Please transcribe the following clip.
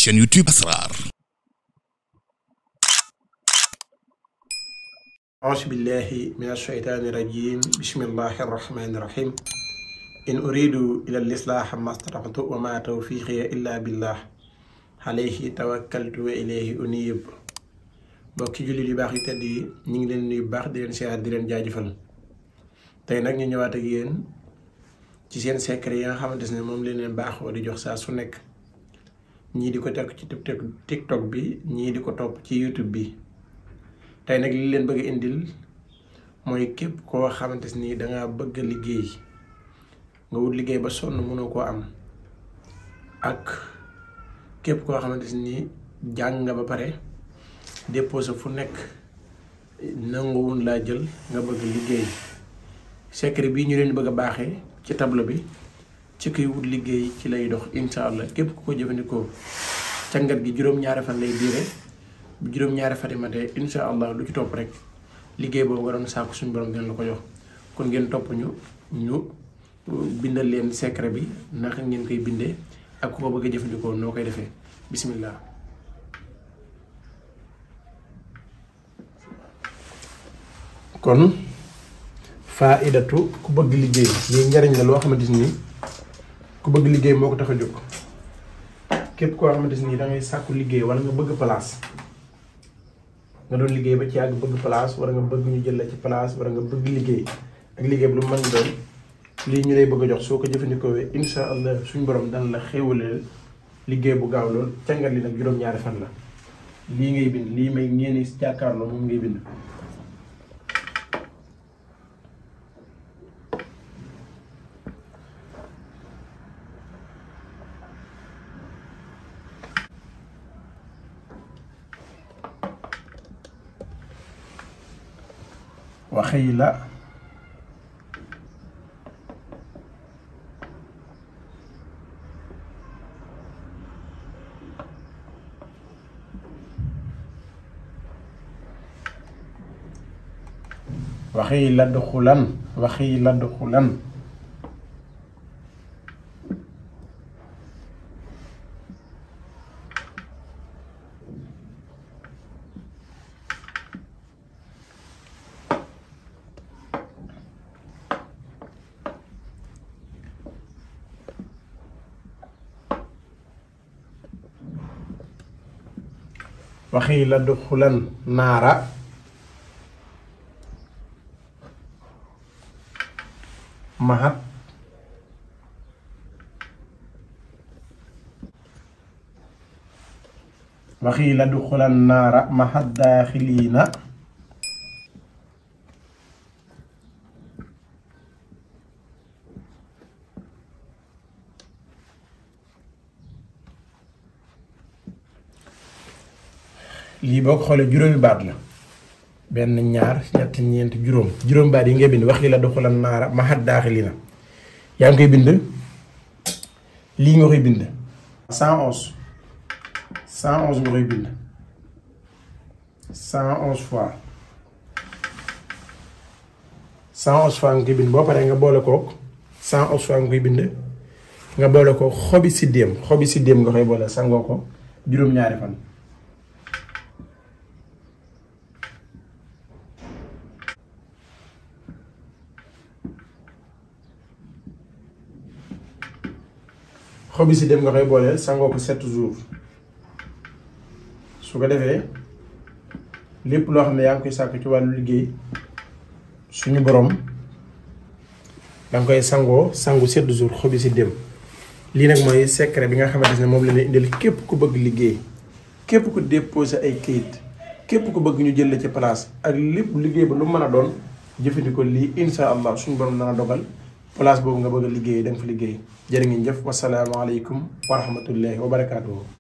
chaîne YouTube Asrar. أعوذ بالله من الشيطان الرجيم بسم الله الرحمن الرحيم إن أريد إلى الإصلاح ما استطعت وما توفيقي إلا بالله عليه توكلت وإليه أنيب mbokki jullit yu baax yi tedd yi ñu ngi leen nuyu bu baax di leen siyaar di leen jaajëfal tey nag ñu ñëwaat ak yéen ci seen secret yi nga xamante ne moom leen baaxoo di jox saa su nekk ñii di ko teg ci TikTok bi ñii di ko topp ci YouTube bi tey nag li leen bëgg indil mooy képp koo xamante ni danga bëgg liggéey nga wut liggéey ba sonn mënoo koo am ak képp koo xamante ni jàng nga ba pare déposé fu nekk nanguwun laa jël nga bëgg liggéey secret bii ñu leen bëgg a baaxee ci tableau bi ci kuy wut liggéey ci lay dox incha allah képp ku ko jëfandikoo càngat gi juróom-ñaari fan lay diire bu juróom-ñaari fan yi matee incha allah lu ci topp rek liggéey boobu nga doon sàkku suñu borom dina la ko jox kon ngeen topp ñu bindal leen secret bi naka ngeen koy bindee ak ku ko bëgg a jëfandikoo noo koy defee bismillah. kon faidatu ku bëgg liggéey lii njariñ la loo xamante ni ku bëgg liggéey moo ko tax a jóg képp koo xamante ni da ngay sàkku liggéey wala nga bëgg place nga doon liggéey ba ci yàgg bëgg place wala nga bëgg ñu jël la ci place wala nga bëgg liggéey ak liggéey bi lu mën doon lii ñu lay bëgg a jox soo ko jëfandikoo insha allah suñ borom dana la xéwaleel liggéey bu gaaw lool càngat li nag juróom-ñaari fan la lii ngay bind lii may ngeen jàkkaarloo moom ngay bind وخيلا وخيلا دخلا وخيلا دخلا وخيل دخلا نارا مهد وخيل دخلا النار مع الداخلين lii boo ko xoolee juróomi baat la benn ñaar ñett ñeent juróom baat yi ngay bind waxi la doxalan naara maxat daaxilina yaa ngi koy bind lii nga koy bind 111 nga koy bind 111 fois 111 fois nga koy bind boo paree nga boole kook 111 fois nga koy bind nga boole ko xobi siddéem nga koy boole sangoo ko juróom-ñaari fan xobi si dem nga koy booleel sangoo ko 7 jours su ko defee lépp loo xam ne yaa ngi koy sàkk ci wàllu liggéey suñu borom danga koy sangu 7 jours xobi si dem lii nag mooy secret bi nga xamante ne moom la leen indil képp ku bëgg liggéey képp ku déposé ay kayit képp ku bëgg ñu jël la ci place ak lépp liggéey ba lu mën a doon jëfandikoo lii insha allah suñu borom dana dogal place boobu nga bëgg a liggéey da nga fa liggéey jërë ngeen jëf wasalaamaaleykum wa rahmatullahi wa barakaatuhu